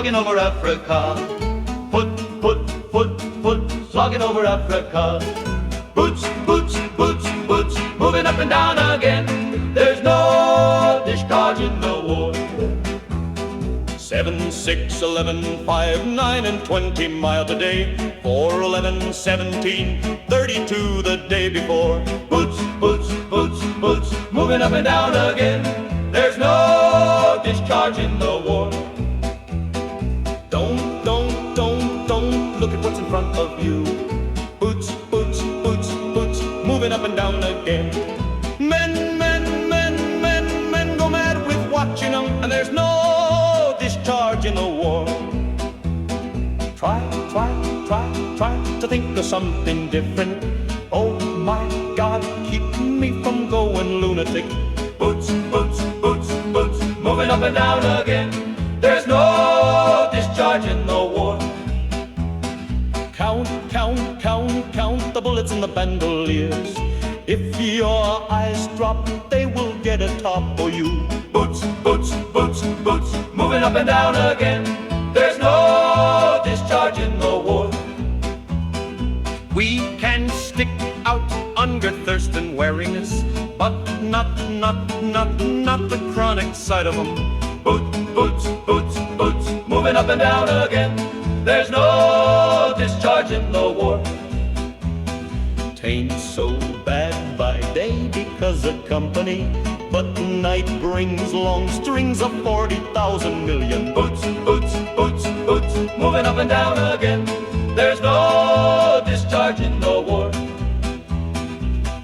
slogging over Africa. Foot, foot, foot, foot, slogging over Africa. Boots, boots, boots, boots, moving up and down again. There's no discharge in the war. 7, 6, 11, 5, 9, and 20 miles a day. 4, 11, 17, 32 the day before. Boots, boots, boots, boots, moving up and down again. There's no discharge in the war. Don't look at what's in front of you. Boots, boots, boots, boots, moving up and down again. Men, men, men, men, men go mad with watching them, and there's no discharge in the war. Try to think of something different. Oh my God, keep me from going lunatic. Boots, boots, boots, boots, moving up and down again. There's no discharge in the war. Count, count, count, count the bullets in the bandoliers. If your eyes drop, they will get a top for you. Boots, boots, boots, boots, moving up and down again. There's no discharge in the war. We can stick out hunger, thirst, and weariness, but not the chronic side of them. Boots, boots, boots, boots, moving up and down again. There's no discharge in the war. Tain't so bad by day because of company, but night brings long strings of 40,000 million. Boots, boots, boots, boots, moving up and down again. There's no discharge in the war.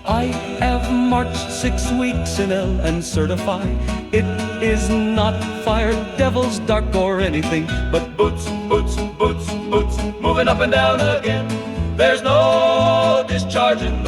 I have marched 6 weeks in L and certified it is not fire, devil's dark or anything, but boots, boots, boots, boots, moving up and down again. There's no discharge in